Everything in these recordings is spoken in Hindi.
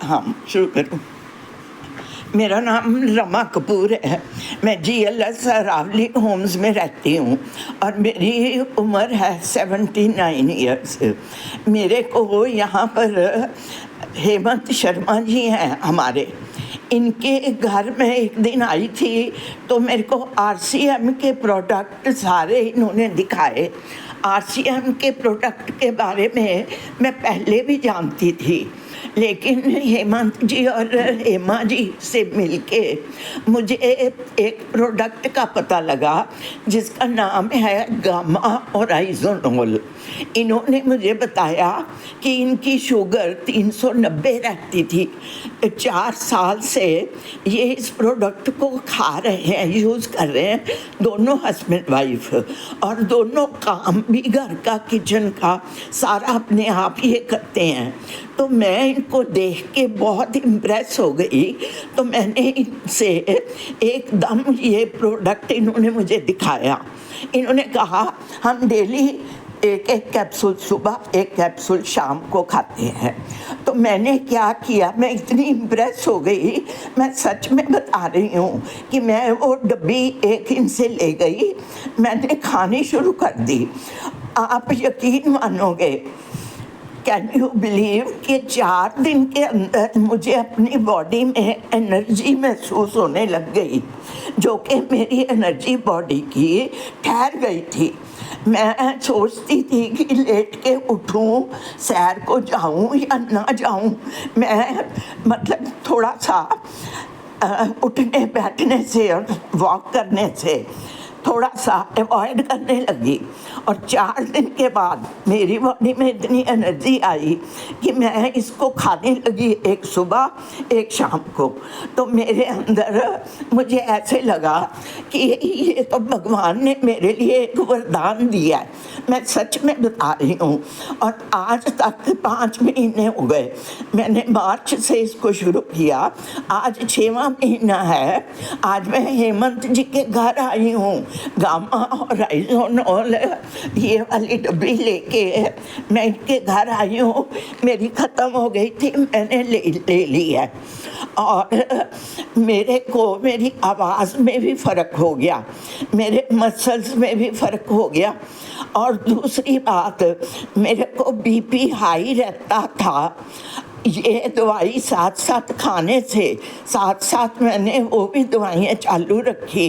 हाँ, शुरू करूँ। मेरा नाम रमा कपूर है। मैं GLS अरावली होम्स में रहती हूँ और मेरी उम्र है 79 ईयर्स। मेरे को यहाँ पर हेमंत शर्मा जी हैं हमारे, इनके घर में एक दिन आई थी तो मेरे को RCM के प्रोडक्ट सारे इन्होंने दिखाए। RCM के प्रोडक्ट के बारे में मैं पहले भी जानती थी, लेकिन हेमंत जी और हेमा जी से मिलके मुझे एक प्रोडक्ट का पता लगा जिसका नाम है गामा ओराइजोनोल। इन्होंने मुझे बताया कि इनकी शुगर 390 रहती थी। 4 साल से ये इस प्रोडक्ट को खा रहे हैं, यूज़ कर रहे हैं, दोनों हस्बैंड वाइफ, और दोनों काम भी घर का, किचन का सारा अपने आप ये करते हैं। तो मैं इनको देख के बहुत इम्प्रेस हो गई, तो मैंने इनसे एकदम ये प्रोडक्ट इन्होंने मुझे दिखाया। इन्होंने कहा हम डेली एक कैप्सूल सुबह, एक कैप्सूल शाम को खाते हैं। तो मैंने क्या किया, मैं इतनी इम्प्रेस हो गई, मैं सच में बता रही हूँ कि मैं वो डब्बी एक इनसे ले गई, मैंने खानी शुरू कर दी। आप यकीन मानोगे, कैन यू बिलीव कि 4 दिन के अंदर मुझे अपनी बॉडी में एनर्जी महसूस होने लग गई, जो कि मेरी एनर्जी बॉडी की ठहर गई थी। मैं सोचती थी कि लेट के उठूं, सैर को जाऊं या ना जाऊं। मैं मतलब थोड़ा सा उठने बैठने से और वॉक करने से थोड़ा सा अवॉइड करने लगी, और 4 दिन के बाद मेरी बॉडी में इतनी एनर्जी आई कि मैं इसको खाने लगी, एक सुबह एक शाम को। तो मेरे अंदर मुझे ऐसे लगा कि ये तो भगवान ने मेरे लिए एक वरदान दिया है, मैं सच में बता रही हूँ। और आज तक 5 महीने हो गए, मैंने मार्च से इसको शुरू किया, आज 6वां महीना है। आज मैं हेमंत जी के घर आई हूँ, गामा ओराइजोनोल ये वाली डब्बी लेके मैं इनके घर आई हूँ। मेरी ख़त्म हो गई थी, मैंने ले ली है, और मेरे को मेरी आवाज़ में भी फ़र्क हो गया, मेरे मसल्स में भी फ़र्क हो गया। और दूसरी बात, मेरे को BP हाई रहता था। ये दवाई साथ साथ खाने से साथ मैंने वो भी दवाइयाँ चालू रखी।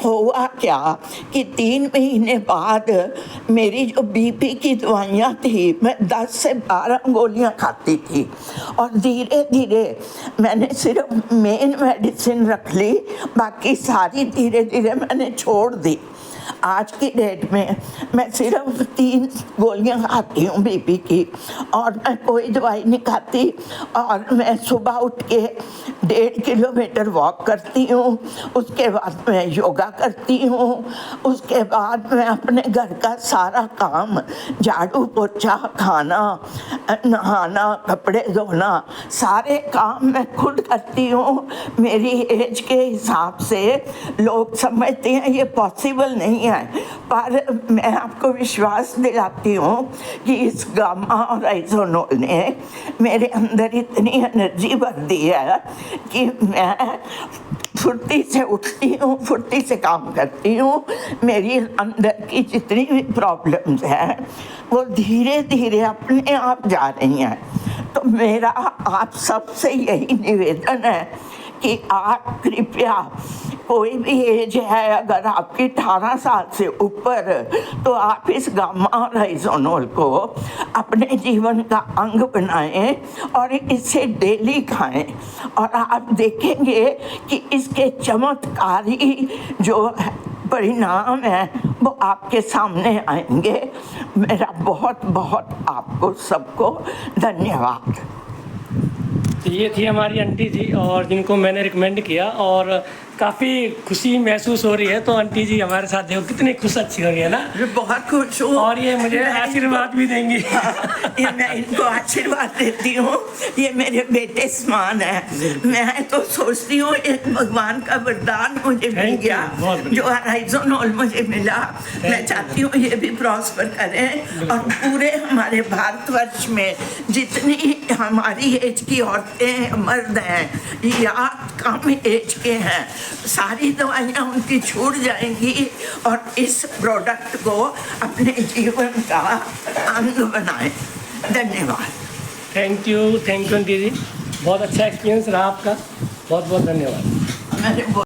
हुआ क्या कि 3 महीने बाद मेरी जो BP की दवाइयाँ थी, मैं 10 से 12 गोलियाँ खाती थी, और धीरे धीरे मैंने सिर्फ मेन मेडिसिन रख ली, बाकी सारी धीरे धीरे मैंने छोड़ दी। आज की डेट में मैं सिर्फ 3 गोलियां खाती हूँ BP की, और मैं कोई दवाई नहीं खाती। और मैं सुबह उठ के 1.5 किलोमीटर वॉक करती हूँ, उसके बाद मैं योगा करती हूँ, उसके बाद मैं अपने घर का सारा काम, झाड़ू पोछा, खाना, नहाना, कपड़े धोना, सारे काम मैं खुद करती हूँ। मेरी एज के हिसाब से लोग समझते हैं ये पॉसिबल नहीं है, पर मैं आपको विश्वास दिलाती हूँ कि इस गामा ओराइजोनोल ने मेरे अंदर इतनी एनर्जी भर दी है कि मैं फुर्ती से उठती हूँ, फुर्ती से काम करती हूँ। मेरी अंदर की जितनी भी प्रॉब्लम्स हैं वो धीरे धीरे अपने आप जा रही हैं। तो मेरा आप सबसे यही निवेदन है कि आप कृपया, कोई भी एज है, अगर आपकी 18 साल से ऊपर, तो आप इस गामा ओराइजोनोल को अपने जीवन का अंग बनाएं और इसे डेली खाएं, और आप देखेंगे कि इसके चमत्कारी जो परिणाम है वो आपके सामने आएंगे। मेरा बहुत बहुत आपको सबको धन्यवाद। ये थी हमारी आंटी जी, और जिनको मैंने रिकमेंड किया, और काफ़ी खुशी महसूस हो रही है। तो आंटी जी हमारे साथ देखो कितनी खुश अच्छी हो रही है ना। मैं बहुत खुश हूँ और ये मुझे आशीर्वाद भी देंगी। ये मैं इनको आशीर्वाद देती हूँ, ये मेरे बेटे समान है। मैं तो सोचती हूँ एक भगवान का वरदान मुझे मिल Thank you, गया, बहुत बढ़िया। जो हराइजन हॉल मुझे मिला। मैं चाहती हूँ ये भी प्रॉस्पर करें और पूरे हमारे भारतवर्ष में जितनी हमारी एज की औरतें मर्द हैं या कम एज के हैं, सारी दवाइयाँ उनकी छूट जाएंगी और इस प्रोडक्ट को अपने जीवन का अंग बनाएं। धन्यवाद। थैंक यू आंटी जी, बहुत अच्छा एक्सपीरियंस रहा आपका। बहुत बहुत धन्यवाद। मैंने